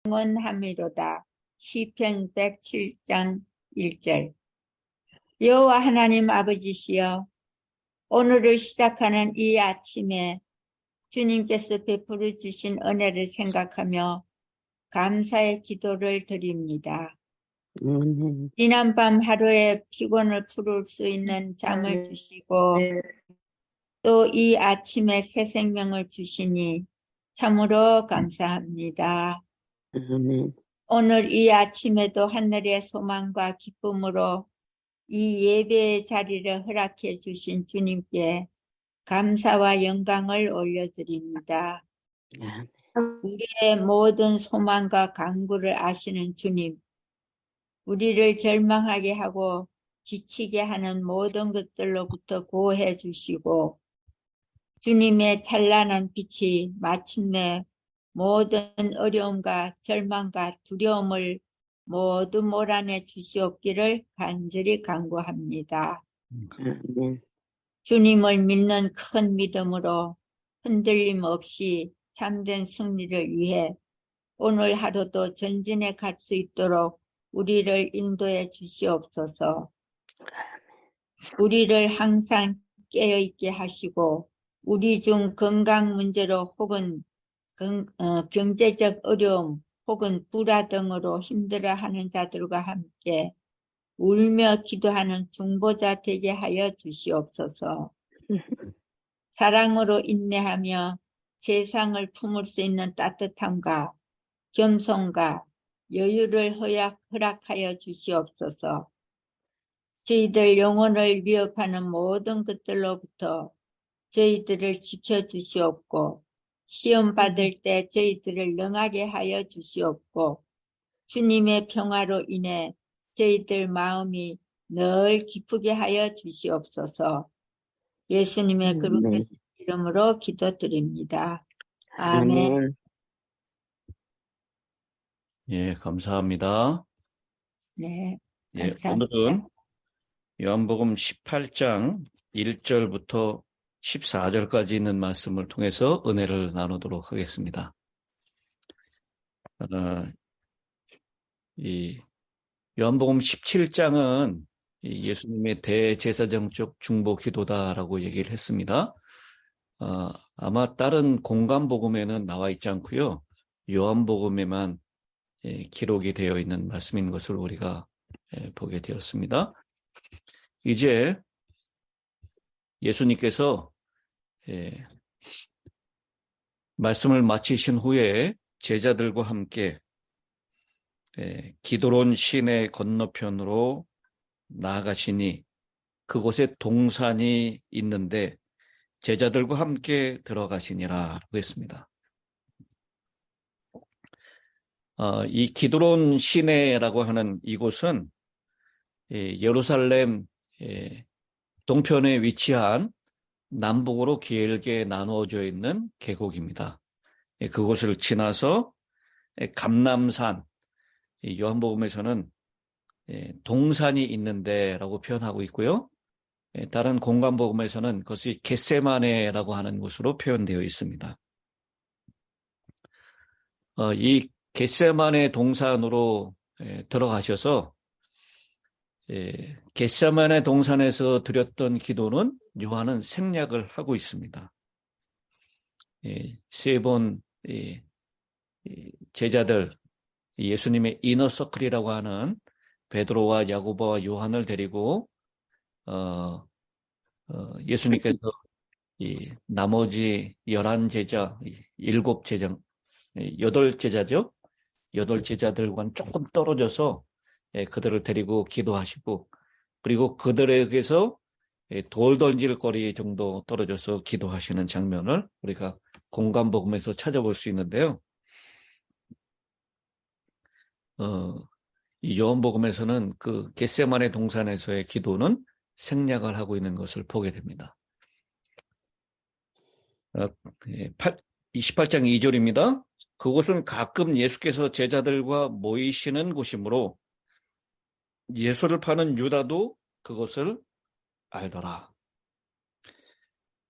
영원함이로다. 시편 107장 1절. 여호와 하나님 아버지시여, 오늘을 시작하는 이 아침에 주님께서 베풀어 주신 은혜를 생각하며 감사의 기도를 드립니다. 지난밤 하루의 피곤을 풀을 수 있는 잠을 주시고 또 이 아침에 새 생명을 주시니 참으로 감사합니다. 오늘 이 아침에도 하늘의 소망과 기쁨으로 이 예배의 자리를 허락해 주신 주님께 감사와 영광을 올려드립니다. 우리의 모든 소망과 간구를 아시는 주님, 우리를 절망하게 하고 지치게 하는 모든 것들로부터 보호해 주시고 주님의 찬란한 빛이 마침내 모든 어려움과 절망과 두려움을 모두 몰아내 주시옵기를 간절히 간구합니다. 주님을 믿는 큰 믿음으로 흔들림 없이 참된 승리를 위해 오늘 하루도 전진해 갈 수 있도록 우리를 인도해 주시옵소서. 우리를 항상 깨어있게 하시고 우리 중 건강 문제로 혹은 경제적 어려움 혹은 불화 등으로 힘들어하는 자들과 함께 울며 기도하는 중보자 되게 하여 주시옵소서. 사랑으로 인내하며 세상을 품을 수 있는 따뜻함과 겸손과 여유를 허락하여 주시옵소서. 저희들 영혼을 위협하는 모든 것들로부터 저희들을 지켜주시옵고 시험 받을 때 저희들을 능하게 하여 주시옵고 주님의 평화로 인해 저희들 마음이 늘 기쁘게 하여 주시옵소서. 예수님의 거룩하신 이름으로 기도드립니다. 아멘. 예, 감사합니다. 네, 예, 감사합니다. 오늘은 요한복음 18장 1절부터 14절까지 있는 말씀을 통해서 은혜를 나누도록 하겠습니다. 이 요한복음 17장은 예수님의 대제사장적 중보 기도다라고 얘기를 했습니다. 아마 다른 공간복음에는 나와 있지 않고요. 요한복음에만 기록이 되어 있는 말씀인 것을 우리가 보게 되었습니다. 이제 예수님께서 말씀을 마치신 후에 제자들과 함께 기드론 시내 건너편으로 나아가시니 그곳에 동산이 있는데 제자들과 함께 들어가시니라고 했습니다. 이 기드론 시내라고 하는 이곳은 예루살렘 동편에 위치한 남북으로 길게 나누어져 있는 계곡입니다. 그곳을 지나서 감람산, 요한복음에서는 동산이 있는데라고 표현하고 있고요. 다른 공간복음에서는 그것이 겟세마네라고 하는 곳으로 표현되어 있습니다. 이 겟세마네 동산으로 들어가셔서 겟세마네 동산에서 드렸던 기도는 요한은 생략을 하고 있습니다. 세 번 제자들, 예수님의 이너서클이라고 하는 베드로와 야고보와 요한을 데리고 예수님께서 이 나머지 11제자, 7제자, 8제자죠. 8제자들과는 조금 떨어져서 그들을 데리고 기도하시고 그리고 그들에게서 돌 던질 거리 정도 떨어져서 기도하시는 장면을 우리가 공간복음에서 찾아볼 수 있는데요. 이 요한복음에서는 그 겟세마네 동산에서의 기도는 생략을 하고 있는 것을 보게 됩니다. 28장 2절입니다. 그곳은 가끔 예수께서 제자들과 모이시는 곳이므로 예수를 파는 유다도 그것을 알더라.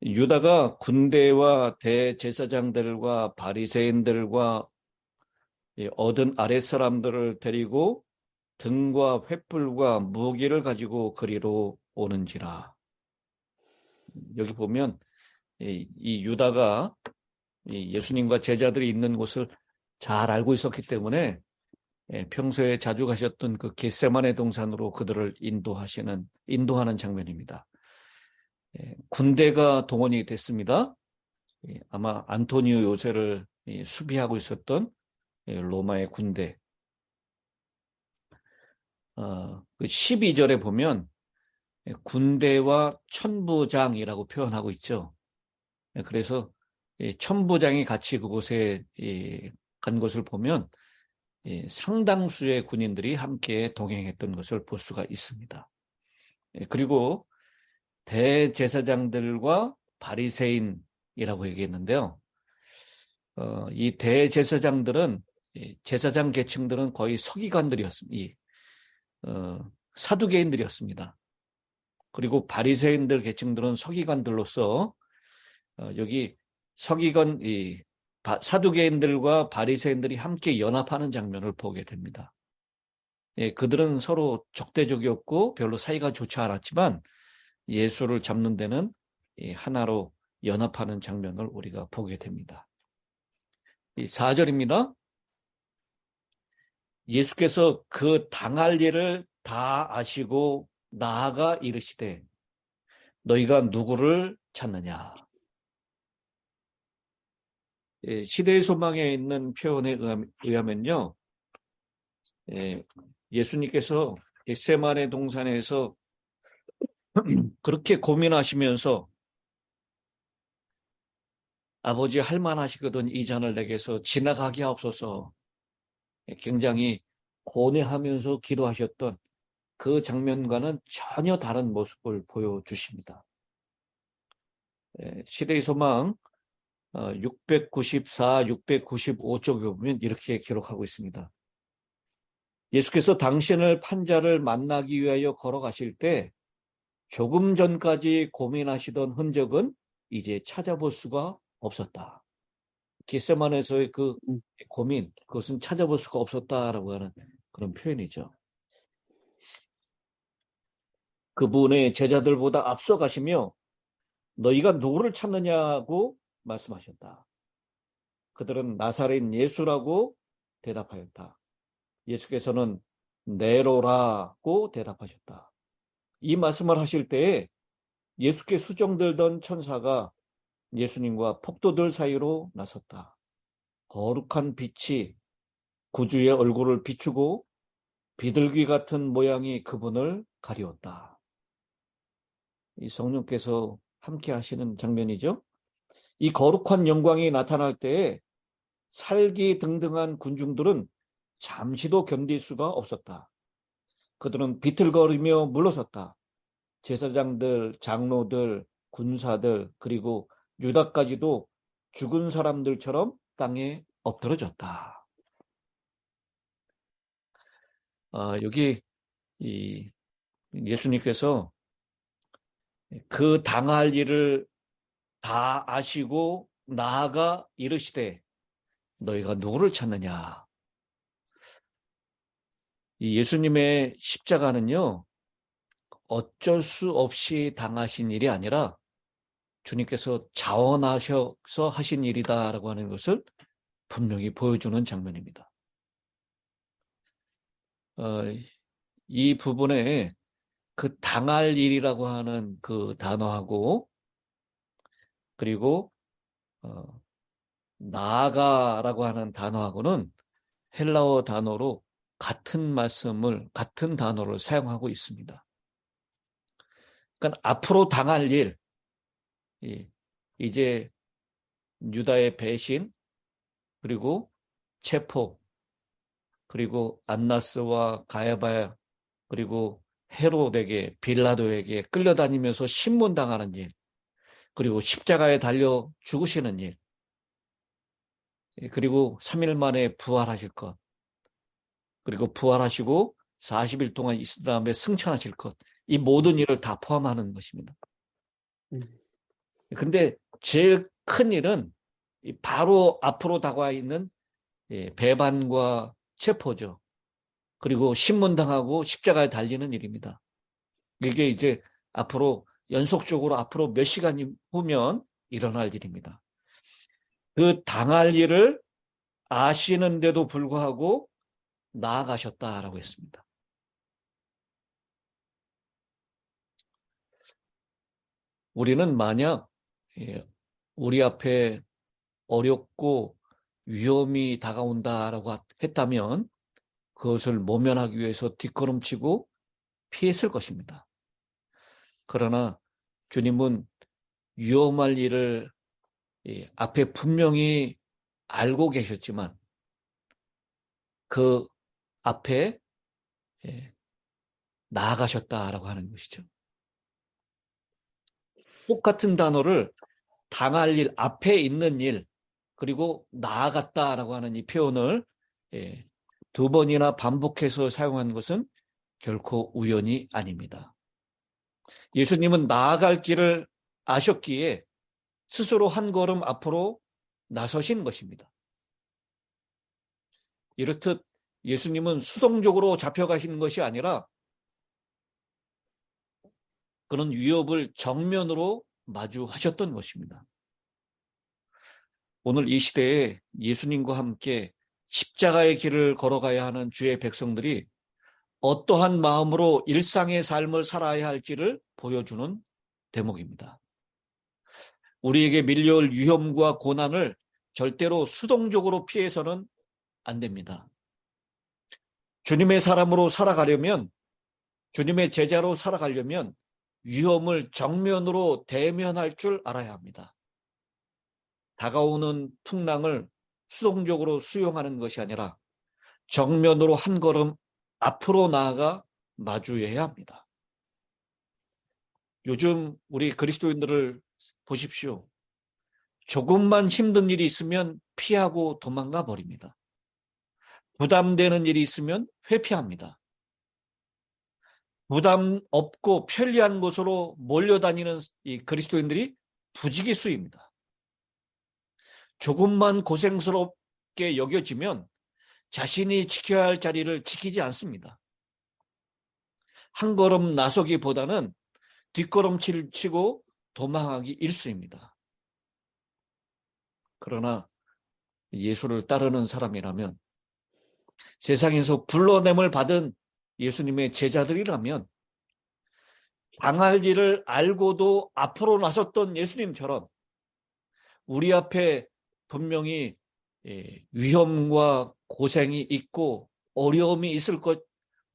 유다가 군대와 대제사장들과 바리새인들과 얻은 아랫사람들을 데리고 등과 횃불과 무기를 가지고 그리로 오는지라. 여기 보면 이 유다가 예수님과 제자들이 있는 곳을 잘 알고 있었기 때문에 평소에 자주 가셨던 그 겟세마네 동산으로 그들을 인도하는 장면입니다. 군대가 동원이 됐습니다. 아마 안토니오 요새를 수비하고 있었던 로마의 군대. 그 12절에 보면 군대와 천부장이라고 표현하고 있죠. 그래서 천부장이 같이 그곳에 간 것을 보면 상당수의 군인들이 함께 동행했던 것을 볼 수가 있습니다. 그리고 대제사장들과 바리새인이라고 얘기했는데요. 이 대제사장들은 제사장 계층들은 거의 서기관들이었습니다. 사두개인들이었습니다. 그리고 바리새인들 계층들은 서기관들로서 여기 사두개인들과 바리새인들이 함께 연합하는 장면을 보게 됩니다. 그들은 서로 적대적이었고 별로 사이가 좋지 않았지만 예수를 잡는 데는 하나로 연합하는 장면을 우리가 보게 됩니다. 4절입니다. 예수께서 그 당할 일을 다 아시고 나아가 이르시되 너희가 누구를 찾느냐. 시대의 소망에 있는 표현에 의하면요. 예수님께서 겟세마네 동산에서 그렇게 고민하시면서 아버지 할만하시거든 이 잔을 내게서 지나가게 하옵소서 굉장히 고뇌하면서 기도하셨던 그 장면과는 전혀 다른 모습을 보여주십니다. 시대의 소망 694, 695쪽에 보면 이렇게 기록하고 있습니다. 예수께서 당신을 판자를 만나기 위하여 걸어가실 때 조금 전까지 고민하시던 흔적은 이제 찾아볼 수가 없었다. 겟세마네에서의 그 고민, 그것은 찾아볼 수가 없었다라고 하는 그런 표현이죠. 그분의 제자들보다 앞서가시며 너희가 누구를 찾느냐고 말씀하셨다. 그들은 나사렛 예수라고 대답하였다. 예수께서는 네로라고 대답하셨다. 이 말씀을 하실 때에 예수께 수종들던 천사가 예수님과 폭도들 사이로 나섰다. 거룩한 빛이 구주의 얼굴을 비추고 비둘기 같은 모양이 그분을 가리웠다. 이 성령께서 함께 하시는 장면이죠. 이 거룩한 영광이 나타날 때에 살기등등한 군중들은 잠시도 견딜 수가 없었다. 그들은 비틀거리며 물러섰다. 제사장들, 장로들, 군사들, 그리고 유다까지도 죽은 사람들처럼 땅에 엎드러졌다. 여기 예수님께서 그 당할 일을 다 아시고 나아가 이르시되 너희가 누구를 찾느냐. 이 예수님의 십자가는요, 어쩔 수 없이 당하신 일이 아니라 주님께서 자원하셔서 하신 일이다라고 하는 것을 분명히 보여주는 장면입니다. 이 부분에 그 당할 일이라고 하는 그 단어하고 그리고 나아가라고 하는 단어하고는 헬라어 단어로 같은 단어를 사용하고 있습니다. 그러니까 앞으로 당할 일, 이제 유다의 배신, 그리고 체포, 그리고 안나스와 가야바, 그리고 헤롯에게, 빌라도에게 끌려다니면서 신문당하는 일, 그리고 십자가에 달려 죽으시는 일, 그리고 3일 만에 부활하실 것, 그리고 부활하시고 40일 동안 있은 다음에 승천하실 것, 이 모든 일을 다 포함하는 것입니다. 근데 제일 큰 일은 바로 앞으로 다가와 있는 배반과 체포죠. 그리고 신문당하고 십자가에 달리는 일입니다. 이게 이제 앞으로 연속적으로 앞으로 몇 시간 후면 일어날 일입니다. 그 당할 일을 아시는데도 불구하고 나아가셨다라고 했습니다. 우리는 만약 우리 앞에 어렵고 위험이 다가온다라고 했다면 그것을 모면하기 위해서 뒷걸음치고 피했을 것입니다. 그러나 주님은 위험할 일을 앞에 분명히 알고 계셨지만 그 앞에 나아가셨다라고 하는 것이죠. 똑같은 단어를 당할 일, 앞에 있는 일, 그리고 나아갔다라고 하는 이 표현을 두 번이나 반복해서 사용한 것은 결코 우연이 아닙니다. 예수님은 나아갈 길을 아셨기에 스스로 한 걸음 앞으로 나서신 것입니다. 이렇듯 예수님은 수동적으로 잡혀가시는 것이 아니라 그런 위협을 정면으로 마주하셨던 것입니다. 오늘 이 시대에 예수님과 함께 십자가의 길을 걸어가야 하는 주의 백성들이 어떠한 마음으로 일상의 삶을 살아야 할지를 보여주는 대목입니다. 우리에게 밀려올 위험과 고난을 절대로 수동적으로 피해서는 안 됩니다. 주님의 사람으로 살아가려면, 주님의 제자로 살아가려면 위험을 정면으로 대면할 줄 알아야 합니다. 다가오는 풍랑을 수동적으로 수용하는 것이 아니라 정면으로 한 걸음 앞으로 나아가 마주해야 합니다. 요즘 우리 그리스도인들을 보십시오. 조금만 힘든 일이 있으면 피하고 도망가 버립니다. 부담되는 일이 있으면 회피합니다. 부담 없고 편리한 곳으로 몰려다니는 이 그리스도인들이 부지기수입니다. 조금만 고생스럽게 여겨지면 자신이 지켜야 할 자리를 지키지 않습니다. 한 걸음 나서기보다는 뒷걸음질 치고 도망하기 일쑤입니다. 그러나 예수를 따르는 사람이라면, 세상에서 불러냄을 받은 예수님의 제자들이라면 당할 일을 알고도 앞으로 나섰던 예수님처럼 우리 앞에 분명히 위험과 고생이 있고 어려움이 있을 것,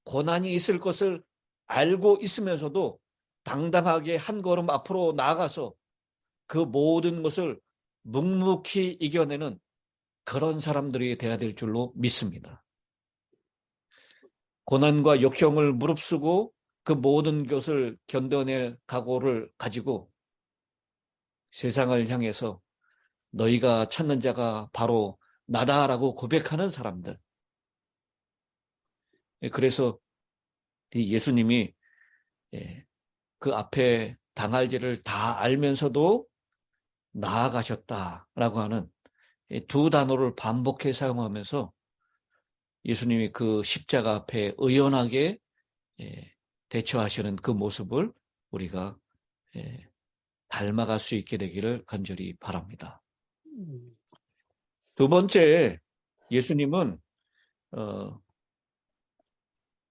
고난이 있을 것을 알고 있으면서도 당당하게 한 걸음 앞으로 나아가서 그 모든 것을 묵묵히 이겨내는 그런 사람들이 되어야 될 줄로 믿습니다. 고난과 역경을 무릅쓰고 그 모든 것을 견뎌낼 각오를 가지고 세상을 향해서 너희가 찾는 자가 바로 나다라고 고백하는 사람들. 그래서 예수님이 그 앞에 당할 일을 다 알면서도 나아가셨다라고 하는 두 단어를 반복해 사용하면서 예수님이 그 십자가 앞에 의연하게 대처하시는 그 모습을 우리가 닮아갈 수 있게 되기를 간절히 바랍니다. 두 번째, 예수님은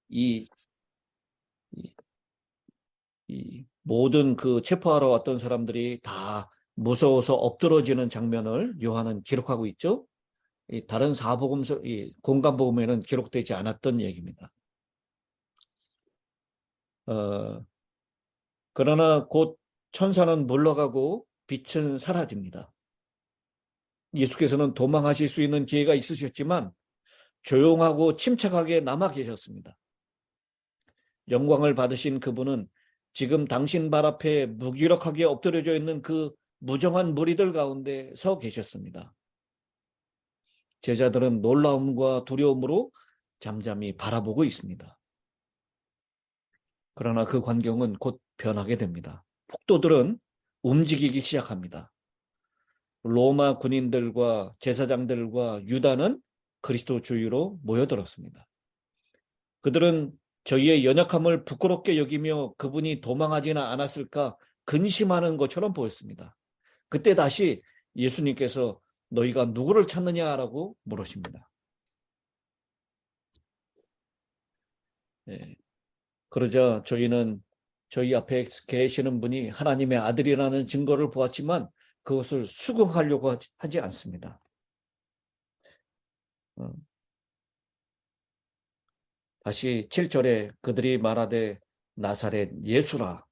이 모든 그 체포하러 왔던 사람들이 다 무서워서 엎드러지는 장면을 요한은 기록하고 있죠. 다른 사복음서, 공간복음에는 기록되지 않았던 얘기입니다. 그러나 곧 천사는 물러가고 빛은 사라집니다. 예수께서는 도망하실 수 있는 기회가 있으셨지만 조용하고 침착하게 남아 계셨습니다. 영광을 받으신 그분은 지금 당신 발 앞에 무기력하게 엎드려져 있는 그 무정한 무리들 가운데 서 계셨습니다. 제자들은 놀라움과 두려움으로 잠잠히 바라보고 있습니다. 그러나 그 광경은 곧 변하게 됩니다. 폭도들은 움직이기 시작합니다. 로마 군인들과 제사장들과 유다는 그리스도 주위로 모여들었습니다. 그들은 저희의 연약함을 부끄럽게 여기며 그분이 도망하지는 않았을까 근심하는 것처럼 보였습니다. 그때 다시 예수님께서 너희가 누구를 찾느냐라고 물으십니다. 예. 그러자 저희는 저희 앞에 계시는 분이 하나님의 아들이라는 증거를 보았지만 그것을 수긍하려고 하지 않습니다. 다시 7절에 그들이 말하되 나사렛 예수라.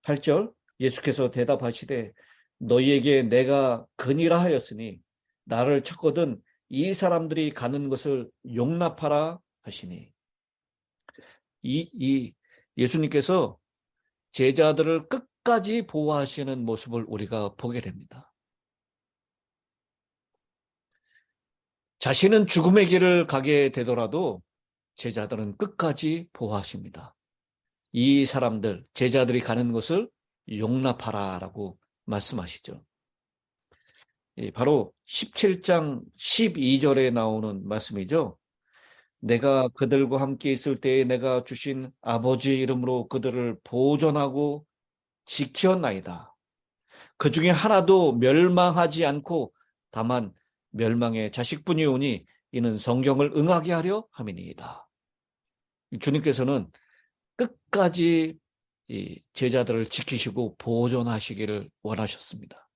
8절 예수께서 대답하시되 너희에게 내가 근이라 하였으니 나를 찾거든 이 사람들이 가는 것을 용납하라 하시니. 예수님께서 제자들을 끝까지 보호하시는 모습을 우리가 보게 됩니다. 자신은 죽음의 길을 가게 되더라도 제자들은 끝까지 보호하십니다. 이 사람들, 제자들이 가는 것을 용납하라라고 말씀하시죠. 바로 17장 12절에 나오는 말씀이죠. 내가 그들과 함께 있을 때에 내가 주신 아버지의 이름으로 그들을 보존하고 지켰나이다. 그 중에 하나도 멸망하지 않고 다만 멸망의 자식뿐이 오니 이는 성경을 응하게 하려 함이니이다. 주님께서는 끝까지 이 제자들을 지키시고 보존하시기를 원하셨습니다.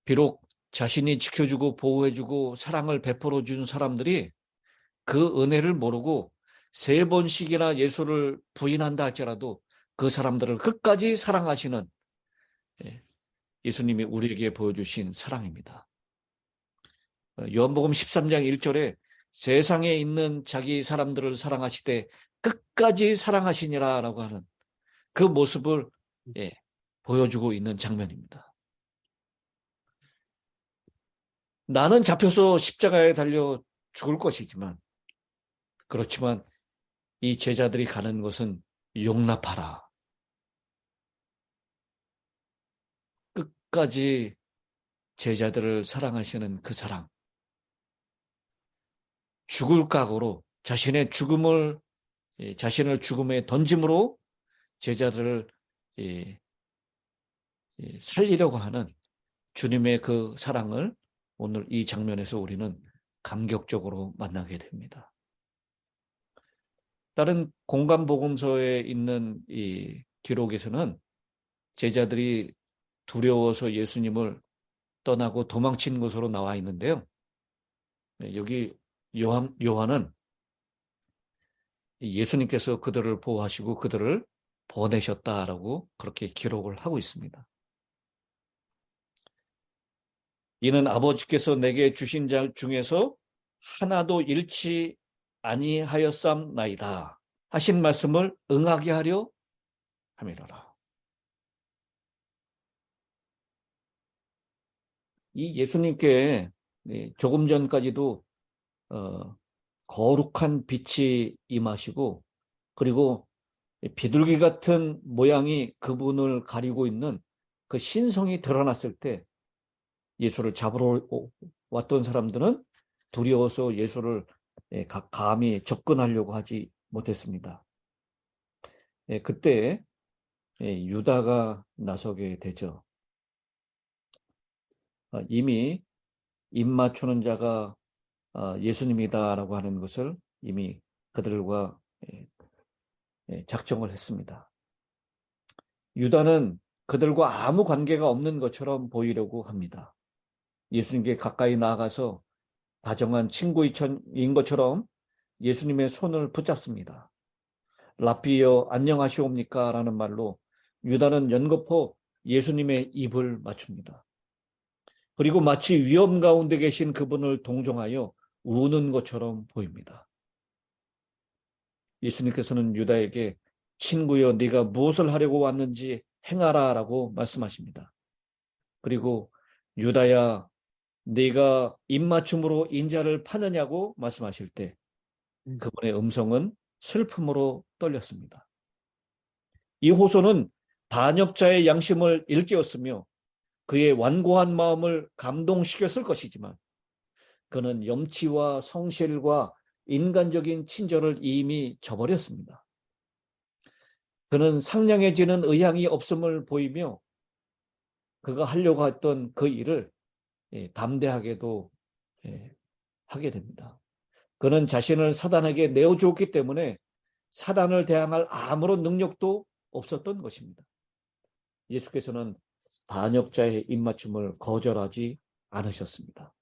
비록 자신이 지켜주고 보호해주고 사랑을 베풀어 준 사람들이 그 은혜를 모르고 3번씩이나 예수를 부인한다 할지라도 그 사람들을 끝까지 사랑하시는 예수님이 우리에게 보여주신 사랑입니다. 요한복음 13장 1절에 세상에 있는 자기 사람들을 사랑하시되 끝까지 사랑하시니라 라고 하는 그 모습을 보여주고 있는 장면입니다. 나는 잡혀서 십자가에 달려 죽을 것이지만 그렇지만 이 제자들이 가는 것은 용납하라. 끝까지 제자들을 사랑하시는 그 사랑. 죽을 각오로 자신을 죽음에 던짐으로 제자들을 살리려고 하는 주님의 그 사랑을 오늘 이 장면에서 우리는 감격적으로 만나게 됩니다. 다른 공간복음서에 있는 이 기록에서는 제자들이 두려워서 예수님을 떠나고 도망친 것으로 나와 있는데요. 여기 요한은 예수님께서 그들을 보호하시고 그들을 보내셨다라고 그렇게 기록을 하고 있습니다. 이는 아버지께서 내게 주신 자 중에서 하나도 잃지 아니하였삼나이다 하신 말씀을 응하게 하려 함이로라. 이 예수님께 조금 전까지도 거룩한 빛이 임하시고 그리고 비둘기 같은 모양이 그분을 가리고 있는 그 신성이 드러났을 때 예수를 잡으러 왔던 사람들은 두려워서 예수를 감히 접근하려고 하지 못했습니다. 그때 유다가 나서게 되죠. 이미 입 맞추는 자가 예수님이다라고 하는 것을 이미 그들과 작정을 했습니다. 유다는 그들과 아무 관계가 없는 것처럼 보이려고 합니다. 예수님께 가까이 나아가서 다정한 친구인 것처럼 예수님의 손을 붙잡습니다. 라피여 안녕하시옵니까? 라는 말로 유다는 연거푸 예수님의 입을 맞춥니다. 그리고 마치 위험 가운데 계신 그분을 동정하여 우는 것처럼 보입니다. 예수님께서는 유다에게 친구여 네가 무엇을 하려고 왔는지 행하라 라고 말씀하십니다. 그리고 유다야 네가 입맞춤으로 인자를 파느냐고 말씀하실 때 그분의 음성은 슬픔으로 떨렸습니다. 이 호소는 반역자의 양심을 일깨웠으며 그의 완고한 마음을 감동시켰을 것이지만 그는 염치와 성실과 인간적인 친절을 이미 저버렸습니다. 그는 상냥해지는 의향이 없음을 보이며 그가 하려고 했던 그 일을 담대하게도 하게 됩니다. 그는 자신을 사단에게 내어주었기 때문에 사단을 대항할 아무런 능력도 없었던 것입니다. 예수께서는 반역자의 입맞춤을 거절하지 않으셨습니다.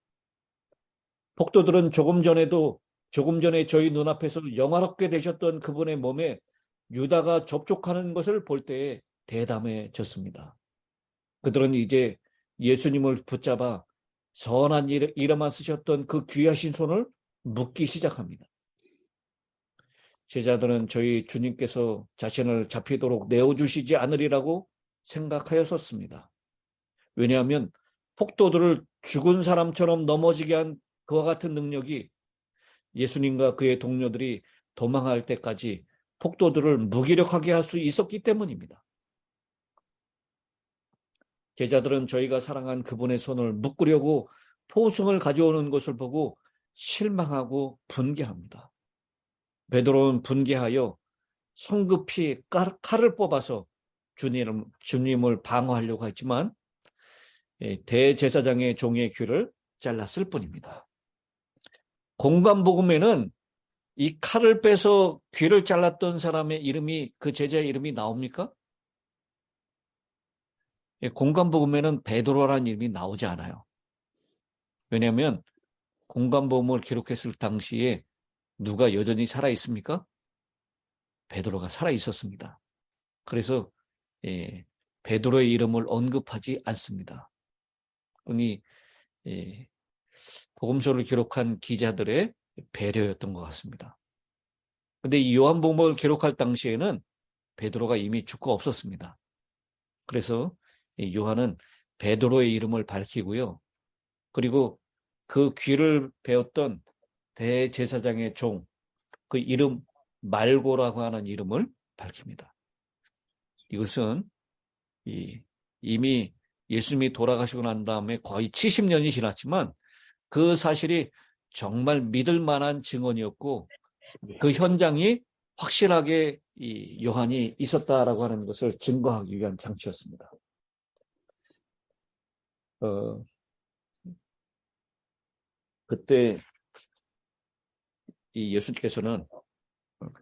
폭도들은 조금 전에 저희 눈앞에서 영화롭게 되셨던 그분의 몸에 유다가 접촉하는 것을 볼 때에 대담해졌습니다. 그들은 이제 예수님을 붙잡아 선한 일에만 쓰셨던 그 귀하신 손을 묶기 시작합니다. 제자들은 저희 주님께서 자신을 잡히도록 내어주시지 않으리라고 생각하였었습니다. 왜냐하면 폭도들을 죽은 사람처럼 넘어지게 한 그와 같은 능력이 예수님과 그의 동료들이 도망할 때까지 폭도들을 무기력하게 할 수 있었기 때문입니다. 제자들은 저희가 사랑한 그분의 손을 묶으려고 포승을 가져오는 것을 보고 실망하고 분개합니다. 베드로는 분개하여 성급히 칼을 뽑아서 주님을 방어하려고 했지만 대제사장의 종의 귀를 잘랐을 뿐입니다. 공관복음에는 이 칼을 빼서 귀를 잘랐던 사람의 이름이, 그 제자의 이름이 나옵니까? 공관복음에는 베드로라는 이름이 나오지 않아요. 왜냐하면 공관복음을 기록했을 당시에 누가 여전히 살아 있습니까? 베드로가 살아 있었습니다. 그래서 베드로의 이름을 언급하지 않습니다. 그러니 복음서를 기록한 기자들의 배려였던 것 같습니다. 그런데 이 요한복음을 기록할 당시에는 베드로가 이미 죽고 없었습니다. 그래서 요한은 베드로의 이름을 밝히고요. 그리고 그 귀를 베었던 대제사장의 종, 그 이름 말고라고 하는 이름을 밝힙니다. 이것은 이미 예수님이 돌아가시고 난 다음에 거의 70년이 지났지만 그 사실이 정말 믿을 만한 증언이었고 그 현장이 확실하게 이 요한이 있었다라고 하는 것을 증거하기 위한 장치였습니다. 그때 이 예수님께서는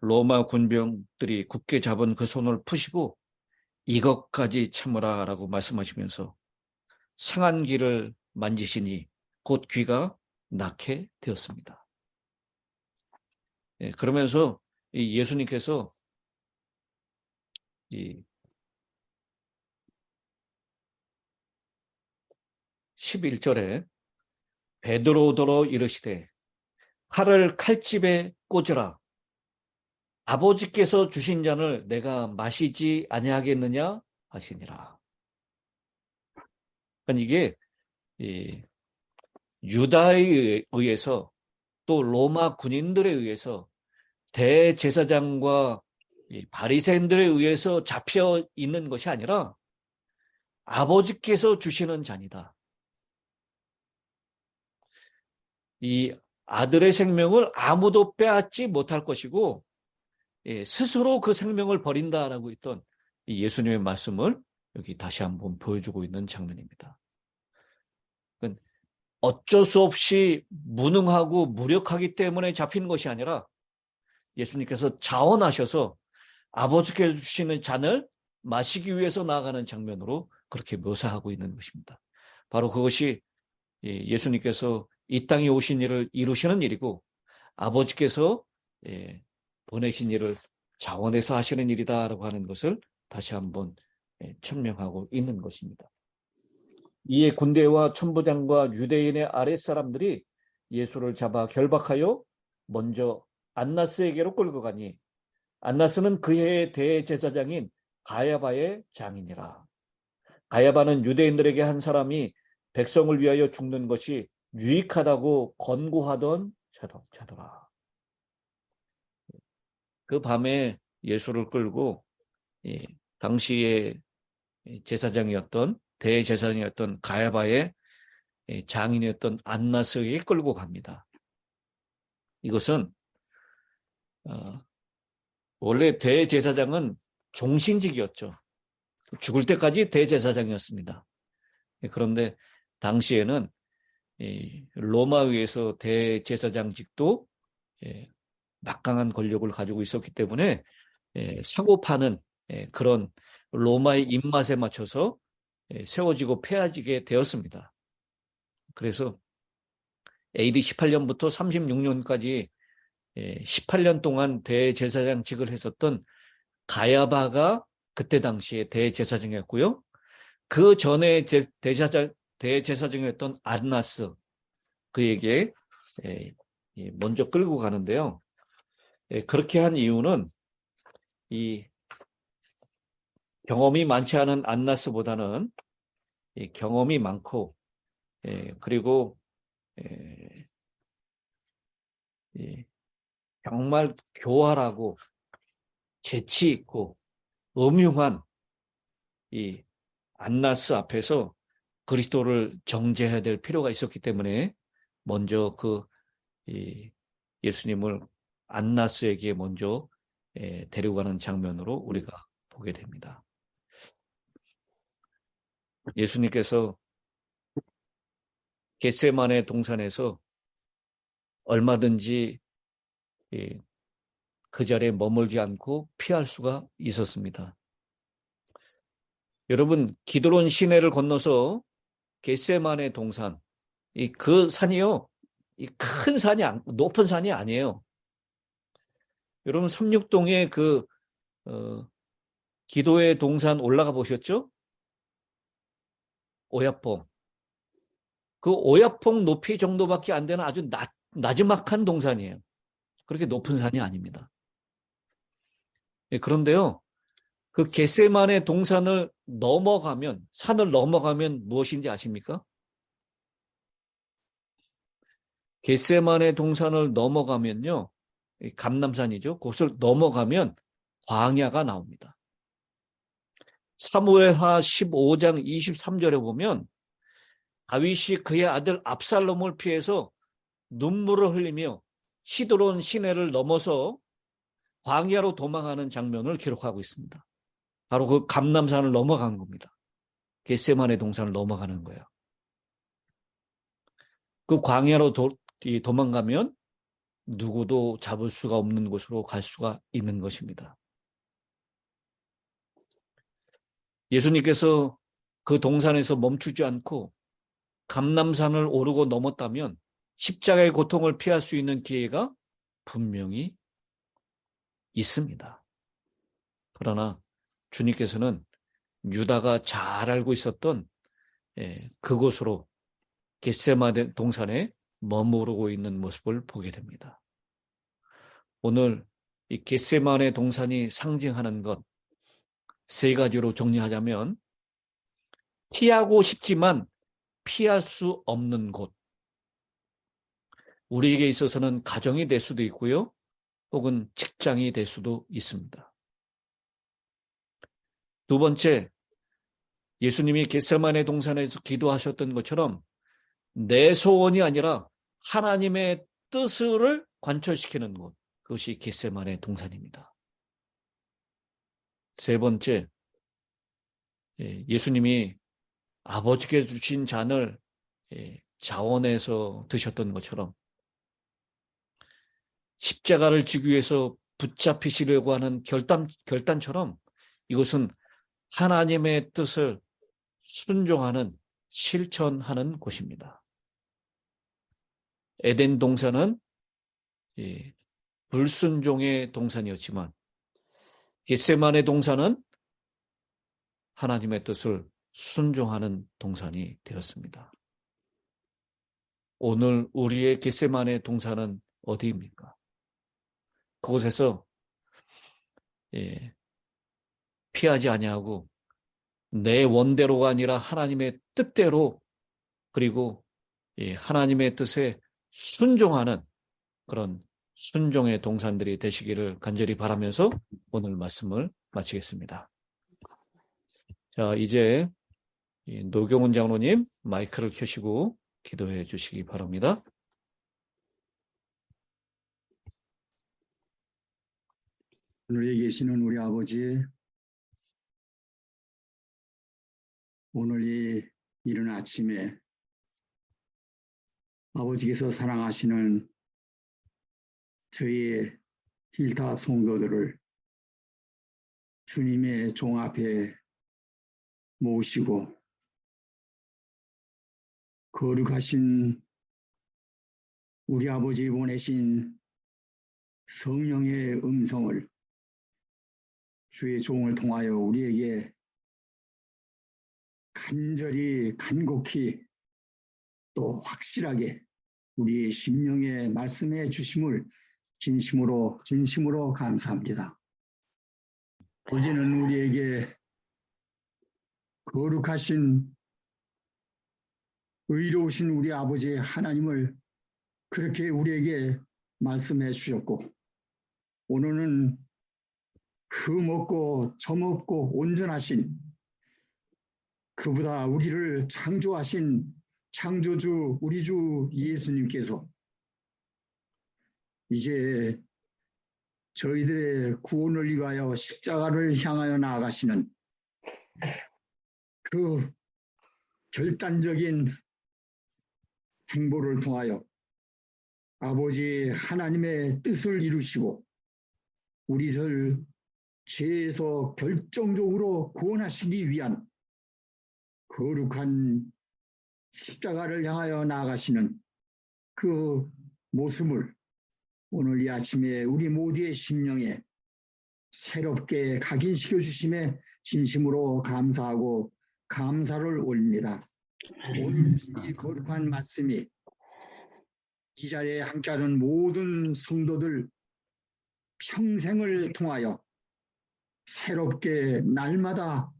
로마 군병들이 굳게 잡은 그 손을 푸시고 이것까지 참으라라고 말씀하시면서 상한 귀를 만지시니 곧 귀가 낫게 되었습니다. 그러면서 이 예수님께서 이 11절에 베드로더러 이르시되 칼을 칼집에 꽂으라. 아버지께서 주신 잔을 내가 마시지 아니하겠느냐 하시니라. 그러니까 이게 유다에 의해서 또 로마 군인들에 의해서 대제사장과 바리새인들에 의해서 잡혀 있는 것이 아니라 아버지께서 주시는 잔이다. 이 아들의 생명을 아무도 빼앗지 못할 것이고 스스로 그 생명을 버린다라고 했던 이 예수님의 말씀을 여기 다시 한번 보여주고 있는 장면입니다. 어쩔 수 없이 무능하고 무력하기 때문에 잡힌 것이 아니라 예수님께서 자원하셔서 아버지께서 주시는 잔을 마시기 위해서 나아가는 장면으로 그렇게 묘사하고 있는 것입니다. 바로 그것이 예수님께서 이 땅에 오신 일을 이루시는 일이고 아버지께서 보내신 일을 자원해서 하시는 일이다라고 하는 것을 다시 한번 천명하고 있는 것입니다. 이에 군대와 천부장과 유대인의 아랫사람들이 예수를 잡아 결박하여 먼저 안나스에게로 끌고 가니 안나스는 그 해의 대제사장인 가야바의 장이니라. 가야바는 유대인들에게 한 사람이 백성을 위하여 죽는 것이 유익하다고 권고하던 자더라. 그 밤에 예수를 끌고 당시의 제사장이었던 대제사장이었던 가야바의 장인이었던 안나스에게 끌고 갑니다. 이것은 원래 대제사장은 종신직이었죠. 죽을 때까지 대제사장이었습니다. 그런데 당시에는 로마 의회에서 대제사장직도 막강한 권력을 가지고 있었기 때문에 사고 파는 그런 로마의 입맛에 맞춰서 세워지고 폐하지게 되었습니다. 그래서 AD 18년부터 36년까지 18년 동안 대제사장직을 했었던 가야바가 그때 당시에 대제사장이었고요. 그 전에 대제사장이었던 안나스, 그에게 먼저 끌고 가는데요. 그렇게 한 이유는 이 경험이 많지 않은 안나스보다는 경험이 많고 그리고 정말 교활하고 재치 있고 음흉한 이 안나스 앞에서 그리스도를 정죄해야 될 필요가 있었기 때문에 먼저 예수님을 안나스에게 먼저 데려가는 장면으로 우리가 보게 됩니다. 예수님께서 겟세마네 동산에서 얼마든지 그 자리에 머물지 않고 피할 수가 있었습니다. 여러분, 기드론 시내를 건너서 겟세마네 동산, 그 산이요, 이 큰 산이 높은 산이 아니에요. 여러분, 삼육동에 기도의 동산 올라가 보셨죠? 오야폭. 그 오야폭 높이 정도밖에 안 되는 아주 나지막한 동산이에요. 그렇게 높은 산이 아닙니다. 그런데요, 그 겟세마네 동산을 넘어가면, 산을 넘어가면 무엇인지 아십니까? 겟세마네 동산을 넘어가면요, 감람산이죠. 그것을 넘어가면 광야가 나옵니다. 사무엘하 15장 23절에 보면 다윗이 그의 아들 압살롬을 피해서 눈물을 흘리며 시드론 시내를 넘어서 광야로 도망하는 장면을 기록하고 있습니다. 바로 그 감람산을 넘어간 겁니다. 겟세마네 동산을 넘어가는 거예요. 그 광야로 도망가면 누구도 잡을 수가 없는 곳으로 갈 수가 있는 것입니다. 예수님께서 그 동산에서 멈추지 않고 감람산을 오르고 넘었다면 십자가의 고통을 피할 수 있는 기회가 분명히 있습니다. 그러나 주님께서는 유다가 잘 알고 있었던 그곳으로 겟세마네 동산에 머무르고 있는 모습을 보게 됩니다. 오늘 이 겟세마네 동산이 상징하는 것 세 가지로 정리하자면 피하고 싶지만 피할 수 없는 곳. 우리에게 있어서는 가정이 될 수도 있고요. 혹은 직장이 될 수도 있습니다. 두 번째, 예수님이 겟세마네 동산에서 기도하셨던 것처럼 내 소원이 아니라 하나님의 뜻을 관철시키는 곳, 그것이 겟세마네 동산입니다. 세 번째, 예수님이 아버지께 주신 잔을 자원해서 드셨던 것처럼 십자가를 지기 위해서 붙잡히시려고 하는 결단처럼 이것은 하나님의 뜻을 순종하는, 실천하는 곳입니다. 에덴 동산은 불순종의 동산이었지만 겟세마네 동산은 하나님의 뜻을 순종하는 동산이 되었습니다. 오늘 우리의 겟세마네 동산은 어디입니까? 그곳에서 피하지 아니하고 내 원대로가 아니라 하나님의 뜻대로 그리고 하나님의 뜻에 순종하는 그런 순종의 동산들이 되시기를 간절히 바라면서 오늘 말씀을 마치겠습니다. 자, 이제 이 노경훈 장로님 마이크를 켜시고 기도해 주시기 바랍니다. 하늘에 계시는 우리 아버지, 오늘 이 이른 아침에 아버지께서 사랑하시는 저희 힐탑 성도들을 주님의 종 앞에 모시고 거룩하신 우리 아버지 보내신 성령의 음성을 주의 종을 통하여 우리에게 간절히 간곡히 또 확실하게 우리 심령에 말씀해 주심을 진심으로 감사합니다. 어제는 우리에게 거룩하신 의로우신 우리 아버지 하나님을 그렇게 우리에게 말씀해 주셨고, 오늘은 흠없고 점없고 온전하신 그보다 우리를 창조하신 창조주 우리 주 예수님께서 이제 저희들의 구원을 위하여 십자가를 향하여 나아가시는 그 결단적인 행보를 통하여 아버지 하나님의 뜻을 이루시고 우리를 죄에서 결정적으로 구원하시기 위한 거룩한 십자가를 향하여 나아가시는 그 모습을 오늘 이 아침에 우리 모두의 심령에 새롭게 각인시켜 주심에 진심으로 감사하고 감사를 올립니다. 오늘 이 거룩한 말씀이 이 자리에 함께하는 모든 성도들 평생을 통하여 새롭게 날마다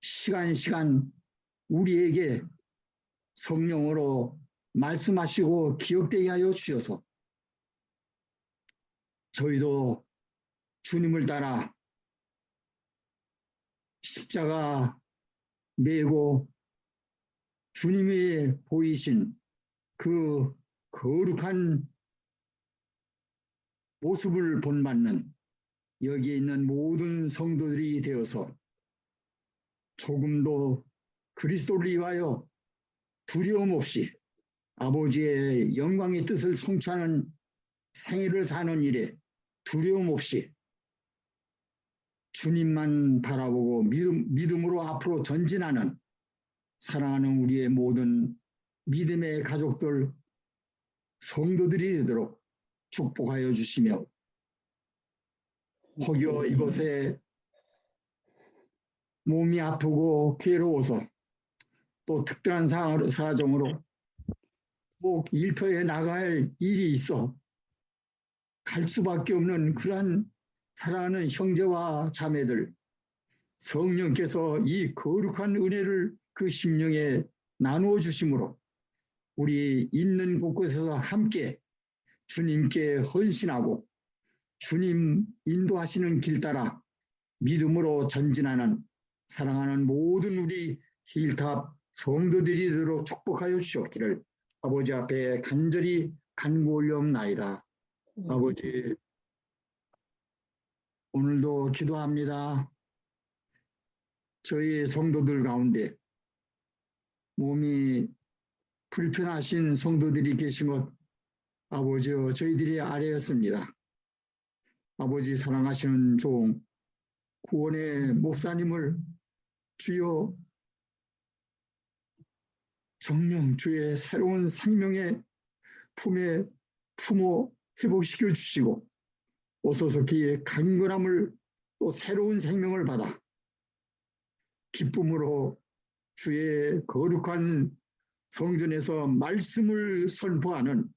시간 우리에게 성령으로 말씀하시고 기억되게 하여 주셔서 저희도 주님을 따라 십자가 메고 주님이 보이신 그 거룩한 모습을 본받는 여기에 있는 모든 성도들이 되어서 조금도 그리스도를 위하여 두려움 없이 아버지의 영광의 뜻을 성취하는 생애를 사는 일에 두려움 없이 주님만 바라보고 믿음으로 앞으로 전진하는 사랑하는 우리의 모든 믿음의 가족들, 성도들이 되도록 축복하여 주시며 혹여 이곳에 몸이 아프고 괴로워서 또 특별한 사정으로 꼭 일터에 나갈 일이 있어 갈 수밖에 없는 그러한 사랑하는 형제와 자매들, 성령께서 이 거룩한 은혜를 그 심령에 나누어 주심으로 우리 있는 곳곳에서 함께 주님께 헌신하고 주님 인도하시는 길 따라 믿음으로 전진하는 사랑하는 모든 우리 힐탑 성도들이 되도록 축복하여 주시옵기를 아버지 앞에 간절히 간구올려옵나이다. 아버지, 오늘도 기도합니다. 저희 성도들 가운데 몸이 불편하신 성도들이 계신 것 아버지여 저희들이 아뢰었습니다. 아버지 사랑하시는 종 구원의 목사님을 주여 정령 주의 새로운 생명의 품에 품어 회복시켜 주시고 오소서 그의 강건함을 또 새로운 생명을 받아 기쁨으로 주의 거룩한 성전에서 말씀을 선포하는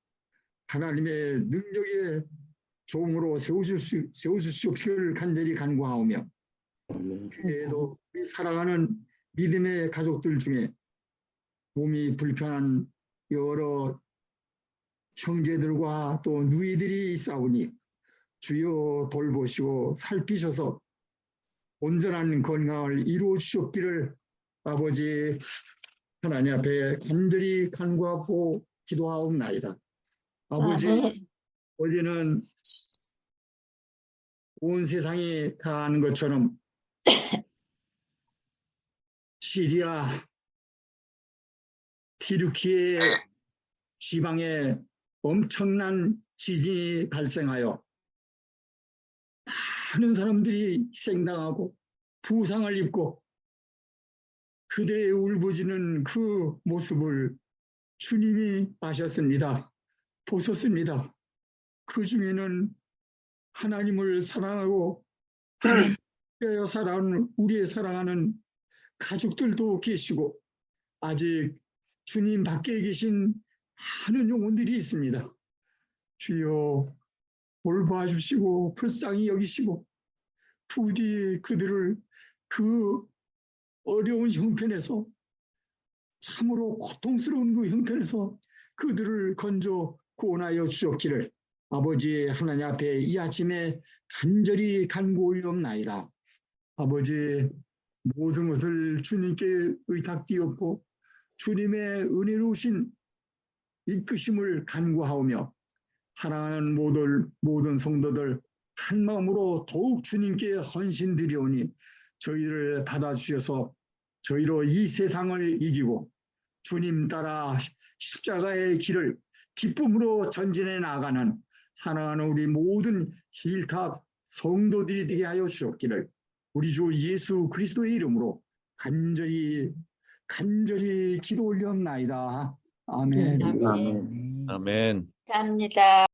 하나님의 능력의 종으로 세워주시옵기를 간절히 간구하오며 그에도 우리 사랑하는 믿음의 가족들 중에 몸이 불편한 여러 형제들과 또 누이들이 있사오니 주여 돌보시고 살피셔서 온전한 건강을 이루어 주셨기를 아버지 하나님 앞에 간절히 간구하고 기도하옵나이다. 아버지, 아멘. 어제는 온 세상이 다 아는 것처럼 시리아 티르키예 지방에 엄청난 지진이 발생하여 많은 사람들이 희생당하고 부상을 입고 그들의 울부짖는 그 모습을 주님이 아셨습니다. 보셨습니다. 그 중에는 하나님을 사랑하고 하나님께서 사랑하는 우리의 사랑하는 가족들도 계시고 아직 주님 밖에 계신 많은 영혼들이 있습니다. 주여 돌봐 주시고 불쌍히 여기시고 부디 그들을 그 어려운 형편에서 참으로 고통스러운 그 형편에서 그들을 건져 구원하여 주셨기를 아버지 하나님 앞에 이 아침에 간절히 간구 올리옵나이다. 아버지 모든 것을 주님께 의탁드렸고 주님의 은혜로우신 이끄심을 간구하오며 사랑하는 모든 성도들 한 마음으로 더욱 주님께 헌신드리오니 저희를 받아주셔서 저희로 이 세상을 이기고 주님 따라 십자가의 길을 기쁨으로 전진해 나가는 사랑하는 우리 모든 힐탑 성도들이 되게 하여 주셨기를 우리 주 예수 그리스도의 이름으로 간절히 기도 올렸나이다. 아멘. 아멘. 아멘. 감사합니다.